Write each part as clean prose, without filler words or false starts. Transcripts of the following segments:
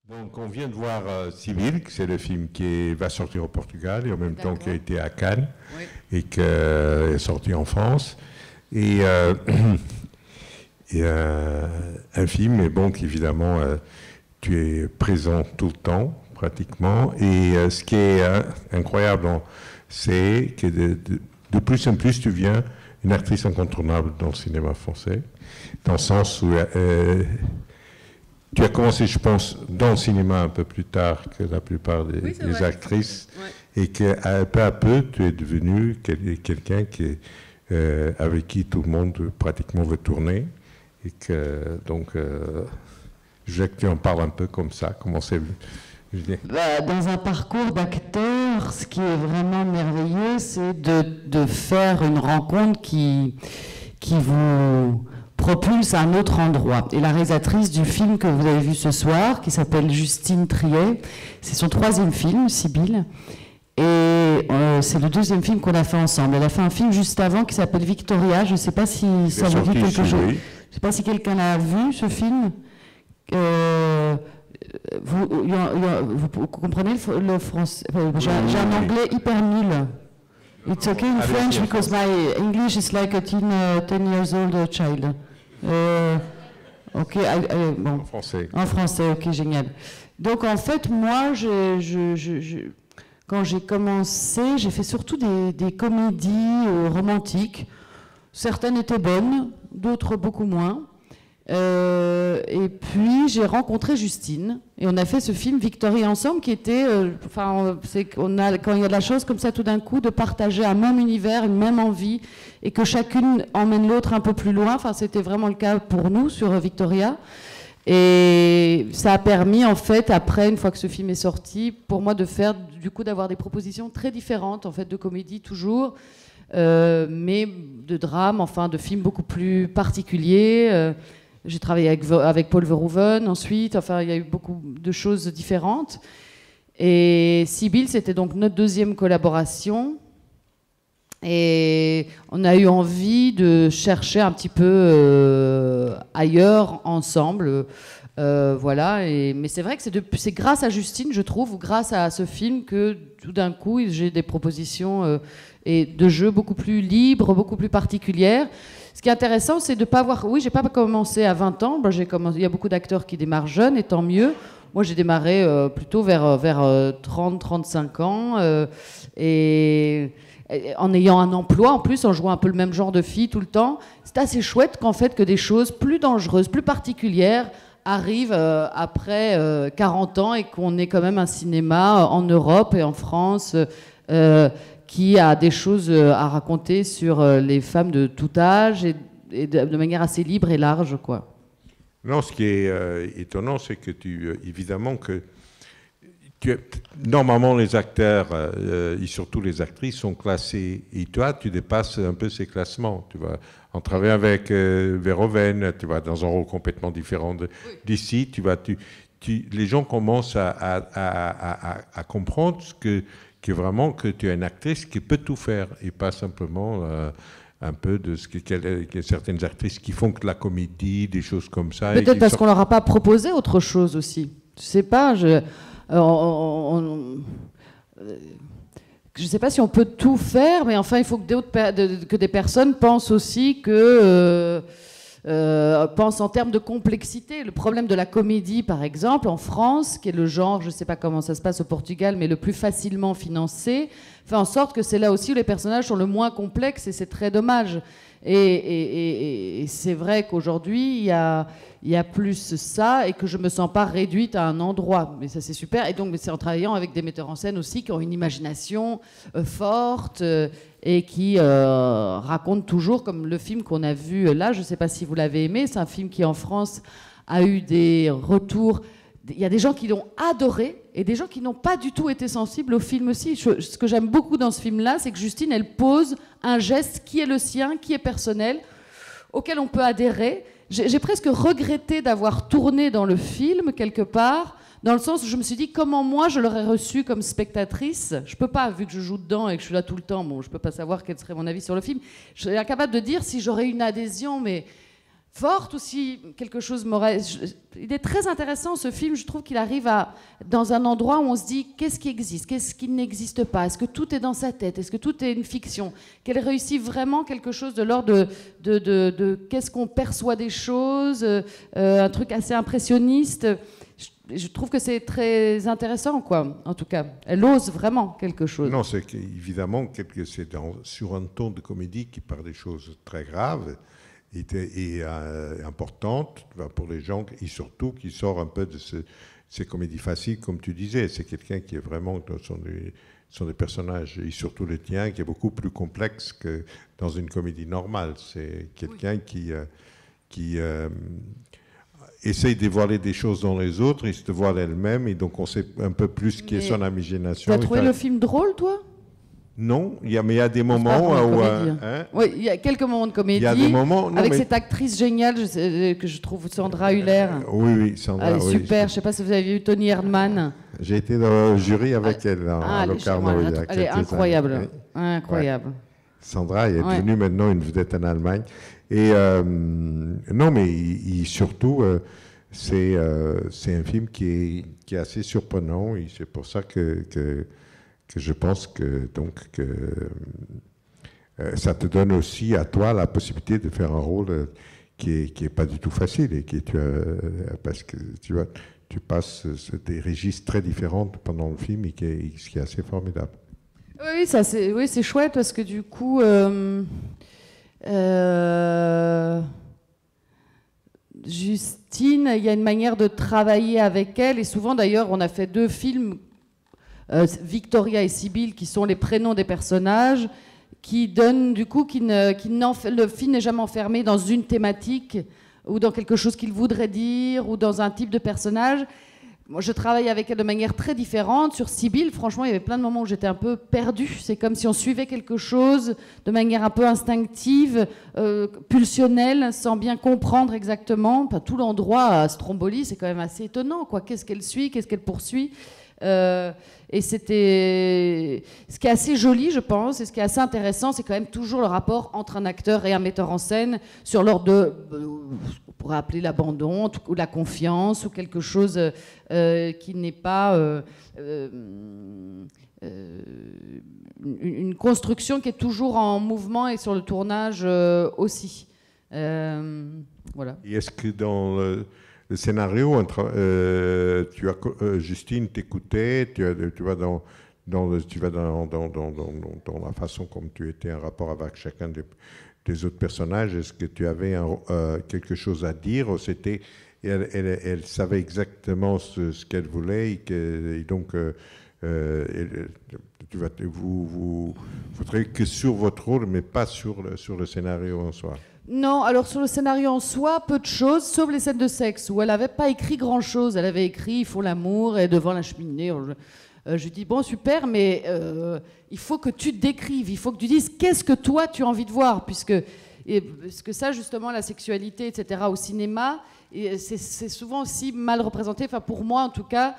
Donc, on vient de voir Civil, c'est le film qui va sortir au Portugal et en même temps qui a été à Cannes et qui est sorti en France. Et, un film, mais bon, qu'évidemment, tu es présent tout le temps, pratiquement. Et ce qui est incroyable, c'est que de plus en plus, tu deviens une actrice incontournable dans le cinéma français, dans le sens où tu as commencé, je pense, dans le cinéma un peu plus tard que la plupart des actrices, et que peu à peu, tu es devenue quelqu'un avec qui tout le monde pratiquement veut tourner, et que donc je veux que tu en parles un peu comme ça, comment c'est vu. Dans un parcours d'acteur, ce qui est vraiment merveilleux, c'est de faire une rencontre qui vous propulse à un autre endroit. Et la réalisatrice du film que vous avez vu ce soir, qui s'appelle Justine Triet, c'est son 3e film, Sibylle, et c'est le 2e film qu'on a fait ensemble. Elle a fait un film juste avant qui s'appelle Victoria, je ne sais pas si ça vous dit quelque chose. Oui. Je ne sais pas si quelqu'un l'a vu, ce film. Vous comprenez le français? J'ai un anglais hyper nul. It's okay in French because my English is like a 10 years old child. Ok, bon. En français. En français, ok, génial. Donc en fait, moi, quand j'ai commencé, j'ai fait surtout des comédies romantiques. Certaines étaient bonnes, d'autres beaucoup moins. Et puis j'ai rencontré Justine et on a fait ce film Victoria ensemble qui était, quand il y a de la chose comme ça tout d'un coup de partager un même univers, une même envie et que chacune emmène l'autre un peu plus loin. Enfin, c'était vraiment le cas pour nous sur Victoria. Et ça a permis en fait, après, une fois que ce film est sorti, pour moi d'avoir des propositions très différentes en fait de comédie toujours. Mais de drame, enfin de films beaucoup plus particuliers. J'ai travaillé avec Paul Verhoeven ensuite, enfin il y a eu beaucoup de choses différentes. Et Sibylle, c'était donc notre 2e collaboration. Et on a eu envie de chercher un petit peu ailleurs, ensemble. Voilà. Mais c'est vrai que c'est grâce à Justine, je trouve, ou grâce à ce film que tout d'un coup, j'ai des propositions et de jeux beaucoup plus libres, beaucoup plus particulières. Ce qui est intéressant, c'est de ne pas avoir... Oui, j'ai pas commencé à 20 ans. Il y a beaucoup d'acteurs qui démarrent jeunes, et tant mieux. Moi, j'ai démarré plutôt vers 30-35 ans. Et en ayant un emploi, en plus, en jouant un peu le même genre de fille tout le temps. C'est assez chouette qu'en fait, que des choses plus dangereuses, plus particulières arrivent après 40 ans et qu'on ait quand même un cinéma en Europe et en France qui a des choses à raconter sur les femmes de tout âge et de manière assez libre et large, quoi. Non, ce qui est étonnant, c'est que évidemment que normalement les acteurs et surtout les actrices sont classés, et toi tu dépasses un peu ces classements. Tu vois, en travaillant avec Verhoeven, tu vas dans un rôle complètement différent d'ici. Les gens commencent à comprendre vraiment que tu es une actrice qui peut tout faire et pas simplement un peu de ce qu'il y a certaines actrices qui font que de la comédie, des choses comme ça. Peut-être parce qu'on leur a pas proposé autre chose aussi. Je sais pas. Je sais pas si on peut tout faire, mais enfin, il faut que des personnes pensent aussi pensent en termes de complexité. Le problème de la comédie, par exemple, en France, qui est le genre, je ne sais pas comment ça se passe au Portugal, mais le plus facilement financé, fait en sorte que c'est là aussi où les personnages sont le moins complexes, et c'est très dommage. Et c'est vrai qu'aujourd'hui, il y a plus ça, et que je ne me sens pas réduite à un endroit. Mais ça, c'est super. Et donc, c'est en travaillant avec des metteurs en scène aussi qui ont une imagination forte et qui racontent toujours, comme le film qu'on a vu là, je ne sais pas si vous l'avez aimé, c'est un film qui, en France, a eu des retours. Il y a des gens qui l'ont adoré et des gens qui n'ont pas du tout été sensibles au film aussi. Ce que j'aime beaucoup dans ce film-là, c'est que Justine, elle pose un geste qui est le sien, qui est personnel, auquel on peut adhérer. J'ai presque regretté d'avoir tourné dans le film, quelque part, dans le sens où je me suis dit comment moi je l'aurais reçu comme spectatrice. Je peux pas, vu que je joue dedans et que je suis là tout le temps, bon, je peux pas savoir quel serait mon avis sur le film. Je serais incapable de dire si j'aurais une adhésion, mais forte aussi, quelque chose moral. Il est très intéressant ce film, je trouve qu'il arrive dans un endroit où on se dit qu'est-ce qui existe, qu'est-ce qui n'existe pas, est-ce que tout est dans sa tête, est-ce que tout est une fiction, qu'elle réussit vraiment quelque chose de l'ordre de qu'est-ce qu'on perçoit des choses, un truc assez impressionniste. Je trouve que c'est très intéressant, quoi, en tout cas. Elle ose vraiment quelque chose. Non, c'est évidemment c'est sur un ton de comédie qui parle des choses très graves et importante pour les gens, et surtout qui sort un peu de ces comédies faciles, comme tu disais. C'est quelqu'un qui est vraiment, sont des personnages, et surtout le tien, qui est beaucoup plus complexe que dans une comédie normale. C'est quelqu'un qui essaye de dévoiler des choses dans les autres, il se dévoile elle-même, et donc on sait un peu plus ce qui est son imagination. Tu as trouvé le film drôle, toi ? Non, mais il y a des moments où... oui, il y a quelques moments de comédie. Il y a des moments, avec cette actrice géniale que je trouve, Sandra Hüller. Oui, Sandra. Elle est super. Je ne sais pas si vous avez vu Tony Erdmann. J'ai été dans le jury avec elle à Locarno. Elle est incroyable. Oui. Incroyable. Ouais. Sandra est devenue maintenant une vedette en Allemagne. Et non, mais surtout, c'est un film qui est assez surprenant. Et c'est pour ça que je pense que ça te donne aussi à toi la possibilité de faire un rôle qui est pas du tout facile et parce que tu vois, tu passes des registres très différents pendant le film et ce qui est assez formidable. Oui, c'est chouette parce que du coup, Justine, il y a une manière de travailler avec elle et souvent d'ailleurs on a fait 2 films. Victoria et Sibylle, qui sont les prénoms des personnages, qui donnent du coup, le film n'est jamais enfermé dans une thématique ou dans quelque chose qu'il voudrait dire ou dans un type de personnage. Moi, je travaille avec elle de manière très différente. Sur Sibylle, franchement, il y avait plein de moments où j'étais un peu perdue. C'est comme si on suivait quelque chose de manière un peu instinctive, pulsionnelle, sans bien comprendre exactement. Enfin, tout l'endroit à Stromboli, c'est quand même assez étonnant, quoi. Qu'est-ce qu'elle suit, qu'est-ce qu'elle poursuit ? Et c'était ce qui est assez joli, je pense, et ce qui est assez intéressant, c'est quand même toujours le rapport entre un acteur et un metteur en scène sur l'ordre de, on pourrait appeler l'abandon ou la confiance ou quelque chose qui n'est pas une construction qui est toujours en mouvement et sur le tournage aussi. Voilà. Et est-ce que dans le scénario, Justine t'écoutait, tu vas dans la façon comme tu étais en rapport avec chacun des autres personnages. Est-ce que tu avais quelque chose à dire ou elle savait exactement ce qu'elle voulait et donc vous travaillez que sur votre rôle, mais pas sur le scénario en soi. Non, alors sur le scénario en soi, peu de choses, sauf les scènes de sexe, où elle n'avait pas écrit grand-chose. Elle avait écrit « Ils font l'amour » et devant la cheminée. Je dis « Bon, super, mais il faut que tu te décrives, il faut que tu dises qu'est-ce que toi tu as envie de voir ». Parce que ça, justement, la sexualité, etc., au cinéma, c'est souvent aussi mal représenté. Enfin, pour moi, en tout cas,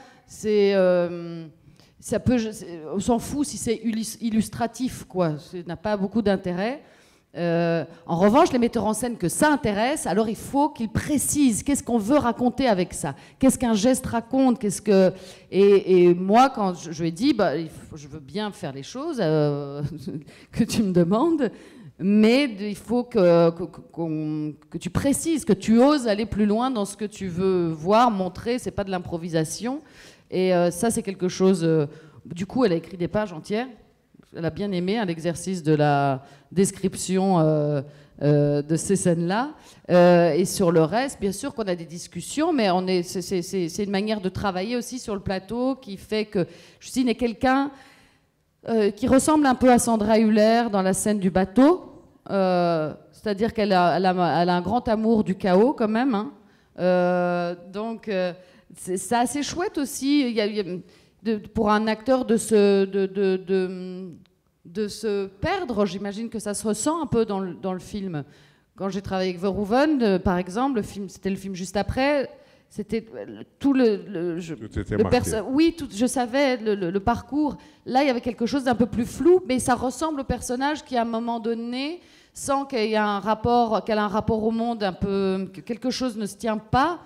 on s'en fout si c'est illustratif, quoi. Ça n'a pas beaucoup d'intérêt. En revanche, les metteurs en scène que ça intéresse, alors il faut qu'ils précisent qu'est-ce qu'on veut raconter avec ça, qu'est-ce qu'un geste raconte, et moi quand je lui ai dit je veux bien faire les choses que tu me demandes, mais il faut que tu précises, que tu oses aller plus loin dans ce que tu veux voir, montrer, c'est pas de l'improvisation, et ça c'est quelque chose, du coup elle a écrit des pages entières. Elle a bien aimé l'exercice de la description de ces scènes-là. Et sur le reste, bien sûr qu'on a des discussions, mais c'est une manière de travailler aussi sur le plateau qui fait que Justine est quelqu'un qui ressemble un peu à Sandra Hüller dans la scène du bateau. C'est-à-dire qu'elle a un grand amour du chaos quand même. Hein. Donc c'est assez chouette aussi. Pour un acteur de se perdre, j'imagine que ça se ressent un peu dans le film. Quand j'ai travaillé avec Verhoeven, par exemple, c'était le film juste après, c'était tout je savais le parcours. Là, il y avait quelque chose d'un peu plus flou, mais ça ressemble au personnage qui, à un moment donné, sent qu'il y a un rapport, qu'elle a un rapport au monde un peu, que quelque chose ne se tient pas.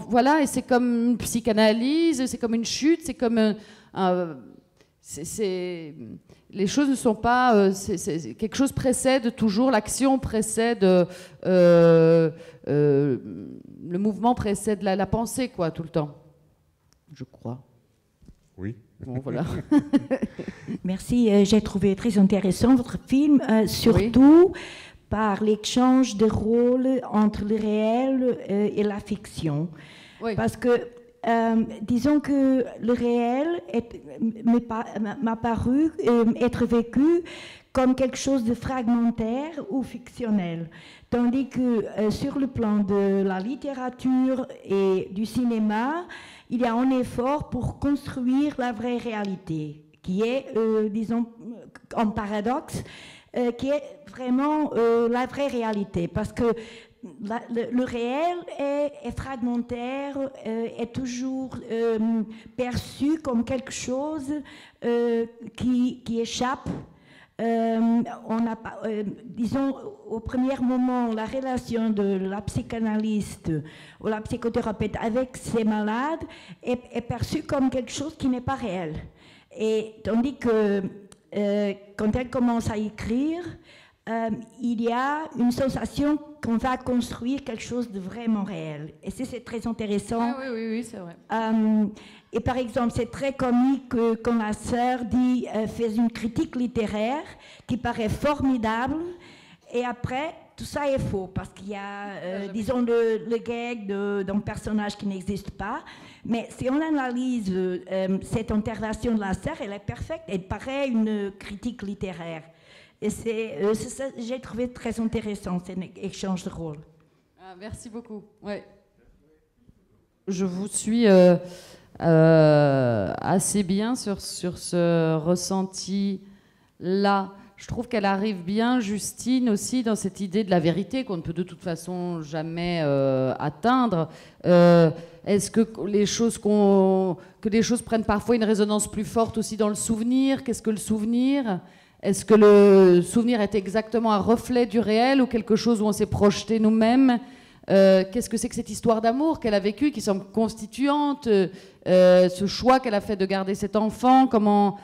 Voilà, et c'est comme une psychanalyse, c'est comme une chute, c'est comme les choses ne sont pas... quelque chose précède toujours, l'action précède... le mouvement précède la pensée, quoi, tout le temps. Je crois. Oui. Bon, voilà. Merci, j'ai trouvé très intéressant votre film, surtout par l'échange de rôles entre le réel et la fiction. Oui. Parce que, disons que le réel m'a paru être vécu comme quelque chose de fragmentaire ou fictionnel. Tandis que sur le plan de la littérature et du cinéma, il y a un effort pour construire la vraie réalité, qui est, disons, en paradoxe, qui est vraiment la vraie réalité. Parce que le réel est fragmentaire, est toujours perçu comme quelque chose qui échappe. Disons, au premier moment, la relation de la psychanalyste ou la psychothérapeute avec ses malades est perçue comme quelque chose qui n'est pas réel. Et tandis que quand elle commence à écrire, il y a une sensation qu'on va construire quelque chose de vraiment réel. Et c'est très intéressant. Ah, oui, c'est vrai. Et par exemple, c'est très comique quand la sœur dit fait une critique littéraire qui paraît formidable, et après, tout ça est faux, parce qu'il y a, disons, le gag d'un personnage qui n'existe pas. Mais si on analyse cette intervention de la sœur, elle est parfaite, elle paraît une critique littéraire. Et c'est ça, j'ai trouvé très intéressant, cet échange de rôles. Ah, merci beaucoup. Ouais. Je vous suis assez bien sur ce ressenti-là. Je trouve qu'elle arrive bien, Justine, aussi, dans cette idée de la vérité qu'on ne peut de toute façon jamais atteindre. Est-ce que les choses prennent parfois une résonance plus forte aussi dans le souvenir? Qu'est-ce que le souvenir? Est-ce que le souvenir est exactement un reflet du réel ou quelque chose où on s'est projeté nous-mêmes? Qu'est-ce que c'est que cette histoire d'amour qu'elle a vécue, qui semble constituante, ce choix qu'elle a fait de garder cet enfant? Comment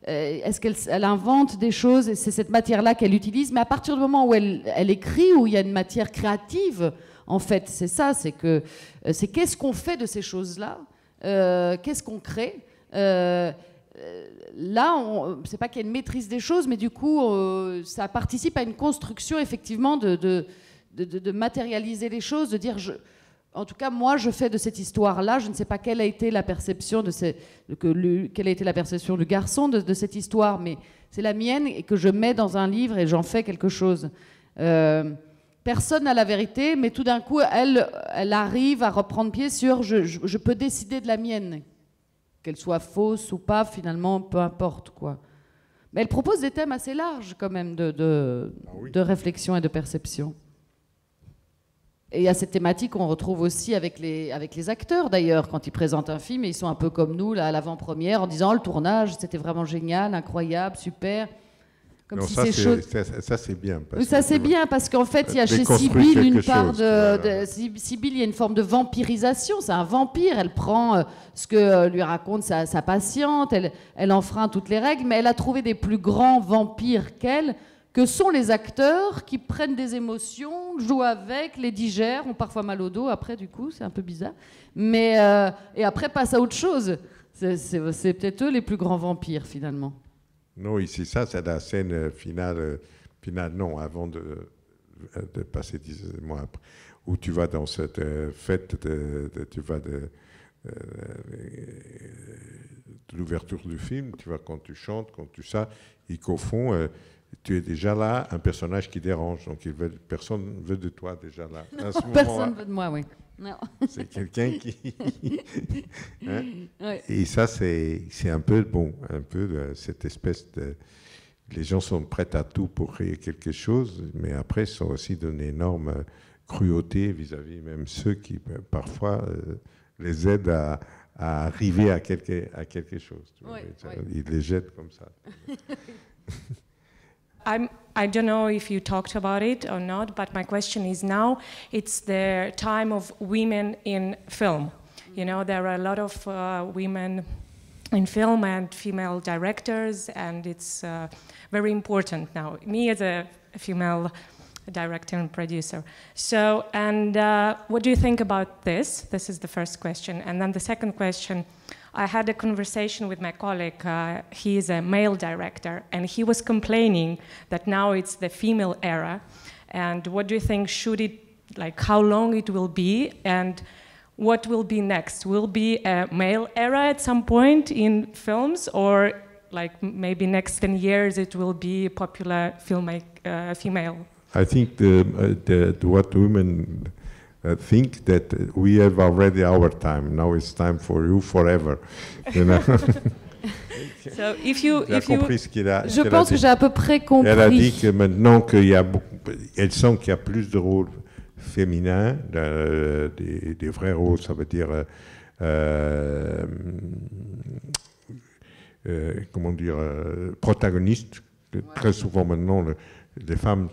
est-ce qu'elle invente des choses, et c'est cette matière-là qu'elle utilise? Mais à partir du moment où elle écrit, où il y a une matière créative, en fait, c'est ça, c'est qu'est-ce qu'on fait de ces choses-là, qu'est-ce qu'on crée? Là, c'est pas qu'il y a une maîtrise des choses, mais du coup, ça participe à une construction, effectivement, de matérialiser les choses, de dire, en tout cas, moi, je fais de cette histoire-là, je ne sais pas quelle a été la perception quelle a été la perception du garçon de cette histoire, mais c'est la mienne et que je mets dans un livre et j'en fais quelque chose. Personne n'a la vérité, mais tout d'un coup, elle arrive à reprendre pied sur je peux décider de la mienne. Qu'elle soit fausse ou pas, finalement, peu importe, quoi. Mais elle propose des thèmes assez larges, quand même, de réflexion et de perception. Et il y a cette thématique qu'on retrouve aussi avec les acteurs, d'ailleurs, quand ils présentent un film, et ils sont un peu comme nous, là, à l'avant-première, en disant « le tournage, c'était vraiment génial, incroyable, super ». Comme non, si ça, ça c'est bien. Ça, c'est bien, parce qu'en fait, il y a chez Sibylle une part Sibylle, il y a une forme de vampirisation. C'est un vampire. Elle prend ce que lui raconte sa patiente, elle enfreint toutes les règles, mais elle a trouvé des plus grands vampires qu'elle, que sont les acteurs qui prennent des émotions, jouent avec, les digèrent, ont parfois mal au dos après, du coup, c'est un peu bizarre. Mais, et après, passent à autre chose. C'est peut-être eux les plus grands vampires, finalement. Non, ici, ça, c'est la scène finale, non, avant de passer 10 mois après, où tu vas dans cette fête, tu vas de l'ouverture du film, tu vas quand tu chantes, quand tu ça, et qu'au fond, tu es déjà là, un personnage qui dérange, donc personne ne veut de toi déjà là. À ce personne ne veut de moi, oui. Non. C'est quelqu'un qui... hein? Ouais. Et ça, c'est un peu, cette espèce de... Les gens sont prêts à tout pour créer quelque chose, mais après, ils sont aussi d'une énorme cruauté vis-à-vis même ceux qui, parfois, les aident à arriver à quelque chose. Tu vois, ils les jettent comme ça. I don't know if you talked about it or not, but my question is now it's the time of women in film. You know, there are a lot of women in film and female directors, and it's very important now. Me as a female director and producer. So, and what do you think about this? This is the first question. And then the second question, I had a conversation with my colleague. He is a male director, and he was complaining that now it's the female era. And what do you think, should it, like how long it will be, and what will be next? Will be a male era at some point in films, or like maybe next 10 years it will be popular female? I think what women think that we have already our time. Now it's time for you forever. You know? So if you Je pense que j'ai à peu près compris. Elle a dit que maintenant elle sent qu'il y a plus de rôles féminins, des vrais rôles, ça veut dire comment dire, protagonistes. Très souvent maintenant, les femmes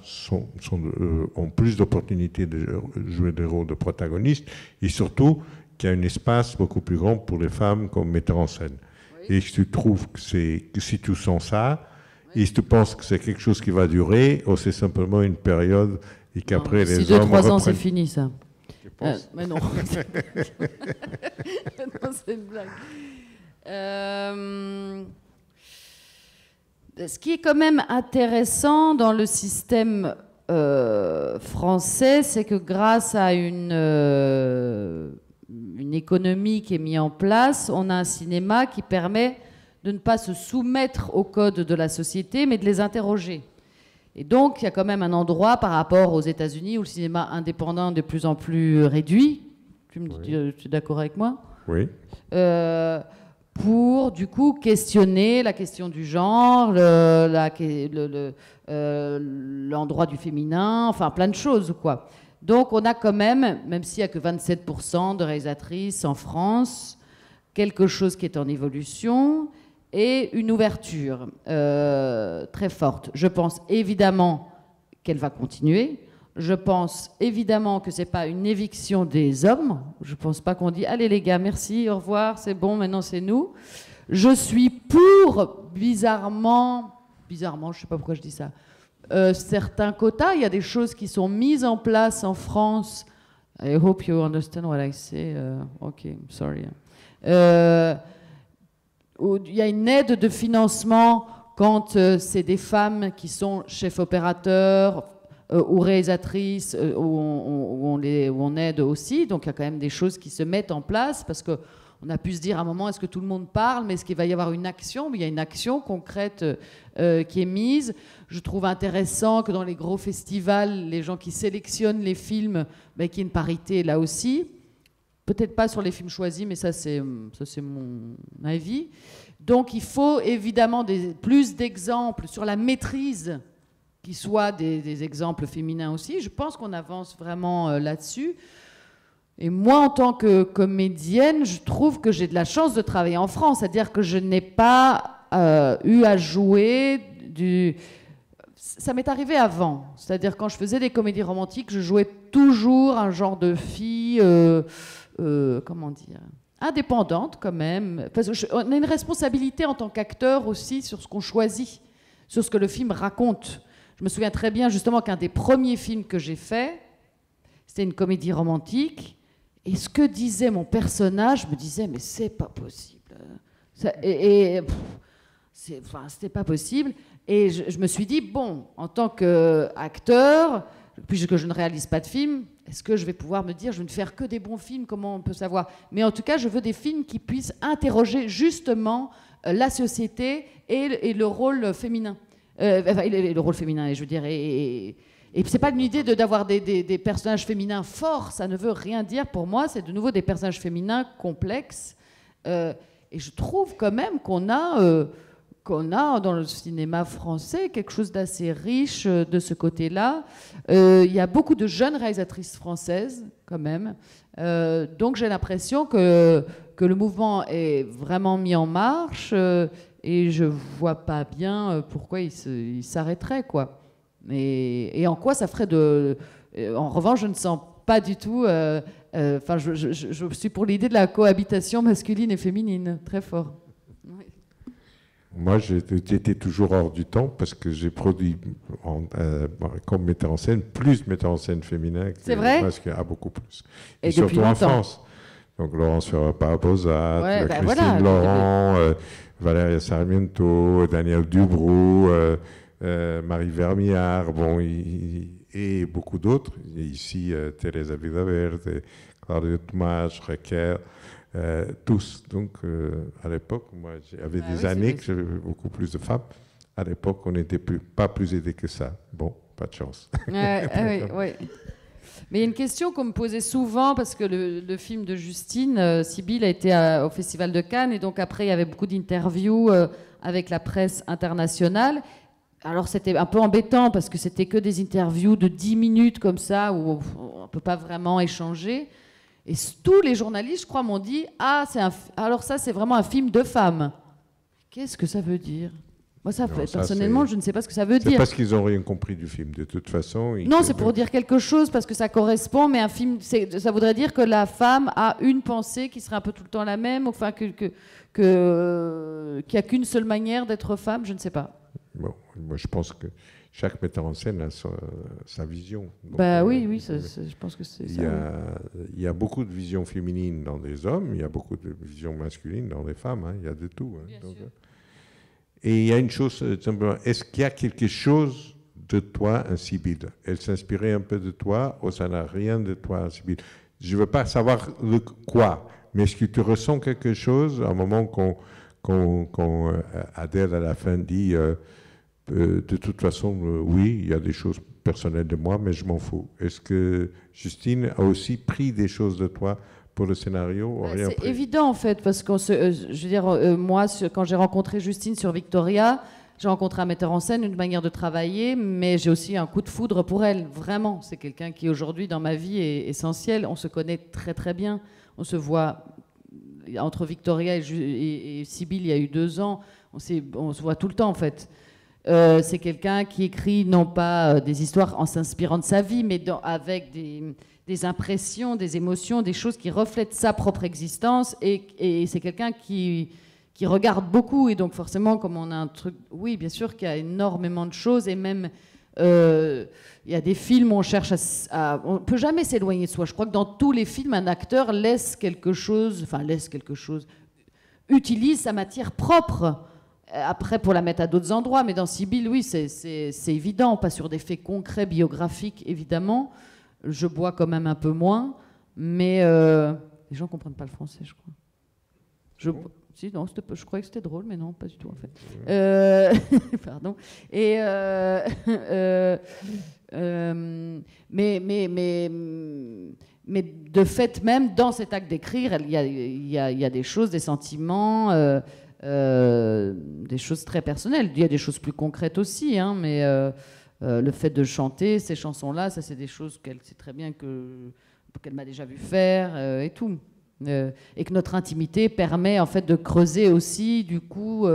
ont plus d'opportunités de jouer des rôles de protagonistes, et surtout qu'il y a un espace beaucoup plus grand pour les femmes comme metteurs en scène. Oui. Et je trouve que si tu sens ça, oui, et si tu penses que c'est quelque chose qui va durer, ou c'est simplement une période et qu'après les hommes... Si 2-3 ans, c'est fini, ça. Mais non. Non, c'est une blague. Ce qui est quand même intéressant dans le système français, c'est que grâce à une économie qui est mise en place, on a un cinéma qui permet de ne pas se soumettre aux codes de la société, mais de les interroger. Et donc, il y a quand même un endroit par rapport aux États-Unis où le cinéma indépendant est de plus en plus réduit. Tu es d'accord avec moi? Oui. Pour, du coup, questionner la question du genre, l'endroit du féminin, enfin, plein de choses, quoi. Donc, on a quand même s'il n'y a que 27% de réalisatrices en France, quelque chose qui est en évolution et une ouverture très forte. Je pense évidemment qu'elle va continuer. Je pense évidemment que ce n'est pas une éviction des hommes. Je ne pense pas qu'on dit « Allez les gars, merci, au revoir, c'est bon, maintenant c'est nous ». Je suis pour, bizarrement, je ne sais pas pourquoi je dis ça, certains quotas. Il y a des choses qui sont mises en place en France. I hope you understand what I say. OK, sorry. Il y a une aide de financement quand c'est des femmes qui sont chefs opérateurs ou réalisatrices, où on aide aussi. Donc il y a quand même des choses qui se mettent en place, parce qu'on a pu se dire à un moment, est-ce que tout le monde parle, mais est-ce qu'il va y avoir une action? Il y a une action concrète qui est mise. Je trouve intéressant que dans les gros festivals, les gens qui sélectionnent les films, qu'il y ait une parité là aussi. Peut-être pas sur les films choisis, mais ça c'est mon avis. Donc il faut évidemment plus d'exemples sur la maîtrise, qui soient des exemples féminins aussi. Je pense qu'on avance vraiment là-dessus. Et moi, en tant que comédienne, je trouve que j'ai de la chance de travailler en France. C'est-à-dire que je n'ai pas eu à jouer Ça m'est arrivé avant. C'est-à-dire quand je faisais des comédies romantiques, je jouais toujours un genre de fille... comment dire, indépendante quand même. Parce on a une responsabilité en tant qu'acteur aussi sur ce qu'on choisit, sur ce que le film raconte. Je me souviens très bien justement qu'un des premiers films que j'ai fait, c'était une comédie romantique, et ce que disait mon personnage, je me disais mais c'est pas possible. C'était pas possible. Et je me suis dit bon, en tant qu'acteur, puisque je ne réalise pas de films, est-ce que je vais pouvoir me dire, je vais ne faire que des bons films, comment on peut savoir? Mais en tout cas, je veux des films qui puissent interroger justement la société et le rôle féminin. Le rôle féminin, et je veux dire... Et c'est pas une idée d'avoir des personnages féminins forts, ça ne veut rien dire pour moi, c'est de nouveau des personnages féminins complexes. Et je trouve quand même qu'on a dans le cinéma français quelque chose d'assez riche de ce côté-là. Il y a beaucoup de jeunes réalisatrices françaises, quand même. Donc j'ai l'impression que le mouvement est vraiment mis en marche. Et et je vois pas bien pourquoi il s'arrêterait, quoi. Et en quoi ça ferait de... En revanche, je ne sens pas du tout... Enfin, je suis pour l'idée de la cohabitation masculine et féminine, très fort. Oui. Moi, j'étais toujours hors du temps parce que j'ai produit comme metteur en scène, plus metteur en scène féminin que masculin, beaucoup plus. Et surtout en France. Donc Laurence Barbosa, Christine Laurent, Valéria Sarmiento, Daniel Dubroux, Marie Vermiard, et beaucoup d'autres. Et ici, Teresa Villaverde, Claudia Tomas, Raquel, tous. Donc, à l'époque, moi, j'avais des années que j'avais beaucoup plus de femmes. À l'époque, on n'était pas plus aidés que ça. Bon, pas de chance. Oui. Mais il y a une question qu'on me posait souvent, parce que le film de Justine, Sibylle, a été au Festival de Cannes, et donc après, il y avait beaucoup d'interviews avec la presse internationale. Alors c'était un peu embêtant parce que c'était que des interviews de 10 minutes comme ça où on ne peut pas vraiment échanger. Et tous les journalistes, je crois, m'ont dit « Ah, alors ça, c'est vraiment un film de femmes. » Qu'est-ce que ça veut dire ? Moi, personnellement, je ne sais pas ce que ça veut dire. C'est parce qu'ils n'ont rien compris du film, de toute façon. Non, c'est pour dire quelque chose, parce que ça correspond, mais un film, ça voudrait dire que la femme a une pensée qui serait un peu tout le temps la même, enfin, qu'il n'y a qu'une seule manière d'être femme, je ne sais pas. Bon, moi, je pense que chaque metteur en scène a sa vision. Donc, oui, je pense que c'est ça. Il y a beaucoup de visions féminines dans des hommes, il y a beaucoup de visions masculines dans des femmes, il y a de tout. Donc, et il y a une chose, simplement, est-ce qu'il y a quelque chose de toi, un Sibylle ? Elle s'inspirait un peu de toi, ou ça n'a rien de toi, un Sibylle ? Je ne veux pas savoir le quoi, mais est-ce que tu ressens quelque chose, à un moment quand Adèle, à la fin, dit de toute façon, oui, il y a des choses personnelles de moi, mais je m'en fous. Est-ce que Justine a aussi pris des choses de toi pour le scénario? C'est évident, en fait, parce que je veux dire, moi, quand j'ai rencontré Justine sur Victoria, j'ai rencontré un metteur en scène, une manière de travailler, mais j'ai aussi un coup de foudre pour elle, vraiment. C'est quelqu'un qui, aujourd'hui, dans ma vie, est essentiel. On se connaît très, très bien. On se voit... Entre Victoria et Sibylle, il y a eu 2 ans. On se voit tout le temps, en fait. C'est quelqu'un qui écrit, non pas des histoires en s'inspirant de sa vie, mais avec des impressions, des émotions, des choses qui reflètent sa propre existence. Et c'est quelqu'un qui regarde beaucoup. Et donc, forcément, comme on a un truc... Oui, bien sûr qu'il y a énormément de choses. Et même... il y a des films où on cherche on ne peut jamais s'éloigner de soi. Je crois que dans tous les films, un acteur laisse quelque chose, utilise sa matière propre, après pour la mettre à d'autres endroits. Mais dans Sibylle, oui, c'est évident, pas sur des faits concrets, biographiques, évidemment. Je bois quand même un peu moins, mais les gens ne comprennent pas le français, je crois. Si, non, je croyais que c'était drôle, mais non, pas du tout, en fait. Pardon. Et mais de fait, même dans cet acte d'écrire, il y a des choses, des sentiments, des choses très personnelles. Il y a des choses plus concrètes aussi, mais le fait de chanter ces chansons-là, ça, c'est des choses qu'elle sait très bien qu'elle m'a déjà vu faire et tout. Et que notre intimité permet en fait de creuser aussi, du coup,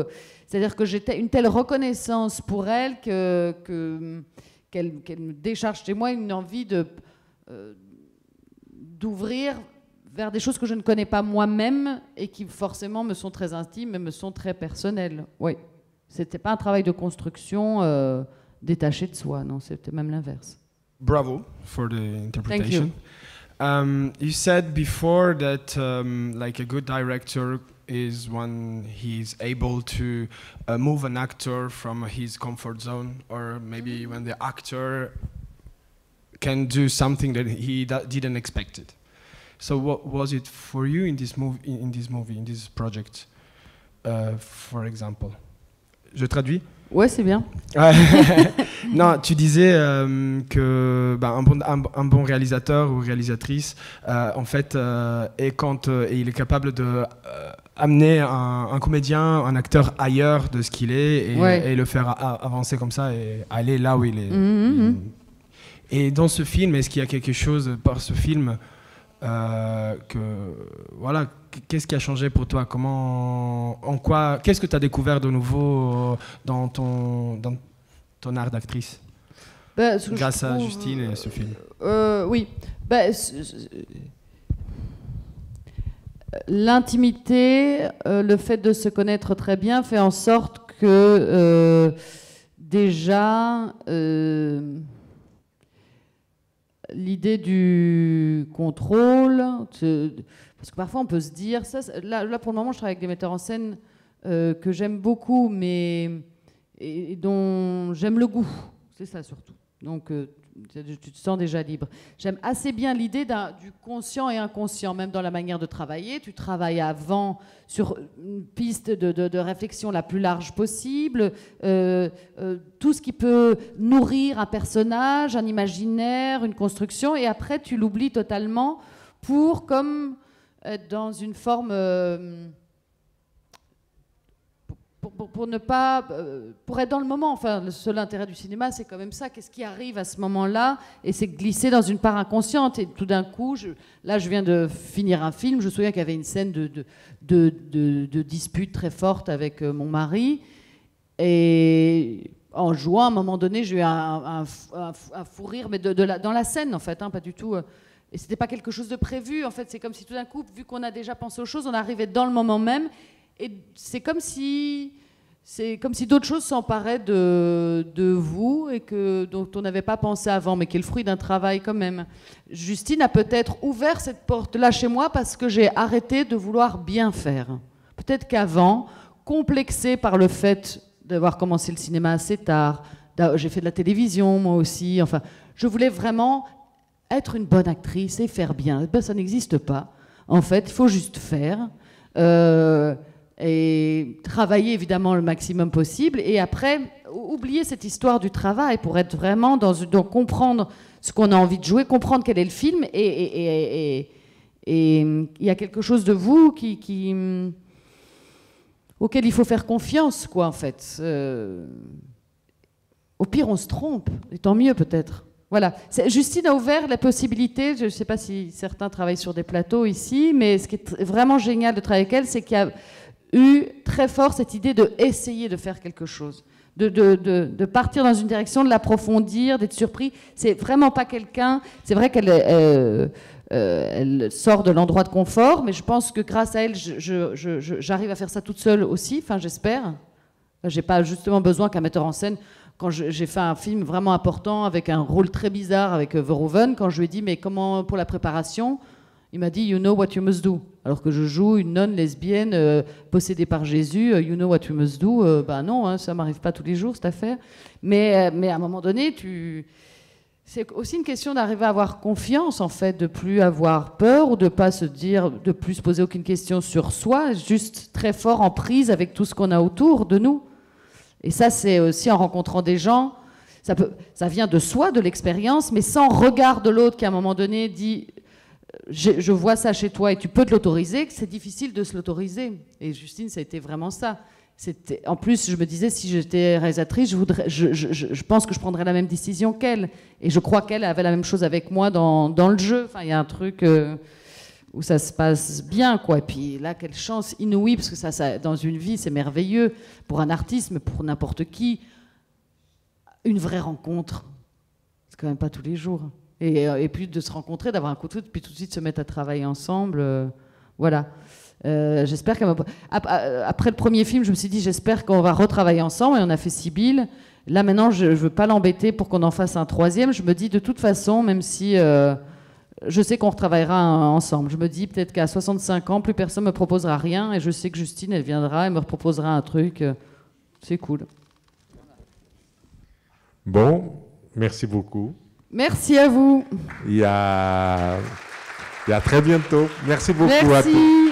c'est-à-dire que j'ai une telle reconnaissance pour elle qu'elle me décharge chez moi une envie d'ouvrir vers des choses que je ne connais pas moi-même et qui forcément me sont très intimes et me sont très personnelles. Oui, c'était pas un travail de construction détaché de soi, non, c'était même l'inverse. Bravo for the interpretation. Thank you. You said before that like a good director is when he's able to move an actor from his comfort zone, or maybe when the actor can do something that he didn't expect it. So what was it for you in this movie, in this project, for example? Je traduis? Ouais, c'est bien. Non, tu disais que un bon réalisateur ou réalisatrice, en fait, il est capable de amener un comédien, un acteur ailleurs de ce qu'il est et le faire avancer comme ça et aller là où il est. Et dans ce film, est-ce qu'il y a quelque chose par ce film voilà, qu'est-ce qui a changé pour toi? Qu'est-ce que tu as découvert de nouveau dans ton art d'actrice grâce à Justine et ce film? Oui. L'intimité, le fait de se connaître très bien fait en sorte que déjà l'idée du contrôle, parce que parfois on peut se dire, là pour le moment je travaille avec des metteurs en scène que j'aime beaucoup, mais et dont j'aime le goût, c'est ça surtout. Donc tu te sens déjà libre. J'aime assez bien l'idée du conscient et inconscient, même dans la manière de travailler. Tu travailles avant sur une piste de réflexion la plus large possible, tout ce qui peut nourrir un personnage, un imaginaire, une construction, et après tu l'oublies totalement pour comme être dans une forme... Pour ne pas, pour être dans le moment. Enfin, le seul intérêt du cinéma, c'est quand même ça. Qu'est-ce qui arrive à ce moment-là? Et c'est glisser dans une part inconsciente. Et tout d'un coup, là, je viens de finir un film. Je me souviens qu'il y avait une scène de dispute très forte avec mon mari. Et en jouant, à un moment donné, j'ai eu un fou rire, mais dans la scène, en fait, hein, pas du tout. Et c'était pas quelque chose de prévu. En fait, c'est comme si tout d'un coup, vu qu'on a déjà pensé aux choses, on arrivait dans le moment même. Et c'est comme si d'autres choses s'emparaient de vous et dont on n'avait pas pensé avant, mais qui est le fruit d'un travail quand même. Justine a peut-être ouvert cette porte-là chez moi parce que j'ai arrêté de vouloir bien faire. Peut-être qu'avant, complexée par le fait d'avoir commencé le cinéma assez tard, j'ai fait de la télévision moi aussi, enfin, je voulais vraiment être une bonne actrice et faire bien. Ben, ça n'existe pas. En fait, il faut juste faire. Et travailler évidemment le maximum possible, et après oublier cette histoire du travail pour être vraiment donc comprendre ce qu'on a envie de jouer, comprendre quel est le film, et il y a quelque chose de vous auquel il faut faire confiance, quoi, en fait. Au pire on se trompe, et tant mieux peut-être. Voilà. Justine a ouvert la possibilité, je ne sais pas si certains travaillent sur des plateaux ici, mais ce qui est vraiment génial de travailler avec elle, c'est qu'il y a eu très fort cette idée d'essayer de faire quelque chose, de partir dans une direction, de l'approfondir, d'être surpris. C'est vraiment pas quelqu'un... C'est vrai qu'elle elle sort de l'endroit de confort, mais je pense que grâce à elle, j'arrive à faire ça toute seule aussi, enfin j'espère. J'ai pas justement besoin qu'un metteur en scène... Quand j'ai fait un film vraiment important avec un rôle très bizarre avec Verhoeven, quand je lui ai dit mais comment pour la préparation, il m'a dit you know what you must do. Alors que je joue une nonne lesbienne possédée par Jésus, you know what you must do. Ben non, hein, ça m'arrive pas tous les jours cette affaire. Mais à un moment donné, c'est aussi une question d'arriver à avoir confiance en fait, de plus avoir peur ou de pas se dire, de plus se poser aucune question sur soi, juste très fort en prise avec tout ce qu'on a autour de nous. Et ça, c'est aussi en rencontrant des gens, ça vient de soi, de l'expérience, mais sans regard de l'autre qui, à un moment donné, dit « je vois ça chez toi et tu peux te l'autoriser », c'est difficile de se l'autoriser. Et Justine, ça a été vraiment ça. En plus, je me disais, si j'étais réalisatrice, je pense que je prendrais la même décision qu'elle. Et je crois qu'elle avait la même chose avec moi dans le jeu. Enfin, il y a un truc... où ça se passe bien, quoi. Et puis là, quelle chance inouïe, parce que ça dans une vie, c'est merveilleux, pour un artiste, mais pour n'importe qui, une vraie rencontre. C'est quand même pas tous les jours. Et puis de se rencontrer, d'avoir un coup de foudre, puis tout de suite se mettre à travailler ensemble, voilà. J'espère après le premier film, je me suis dit, j'espère qu'on va retravailler ensemble, et on a fait Sibylle. Là, maintenant, je veux pas l'embêter pour qu'on en fasse un troisième. Je me dis, de toute façon, même si... je sais qu'on retravaillera ensemble. Je me dis peut-être qu'à 65 ans, plus personne ne me proposera rien. Et je sais que Justine, elle viendra et me proposera un truc. C'est cool. Bon, merci beaucoup. Merci à vous. Et à très bientôt. Merci beaucoup à tous. Merci.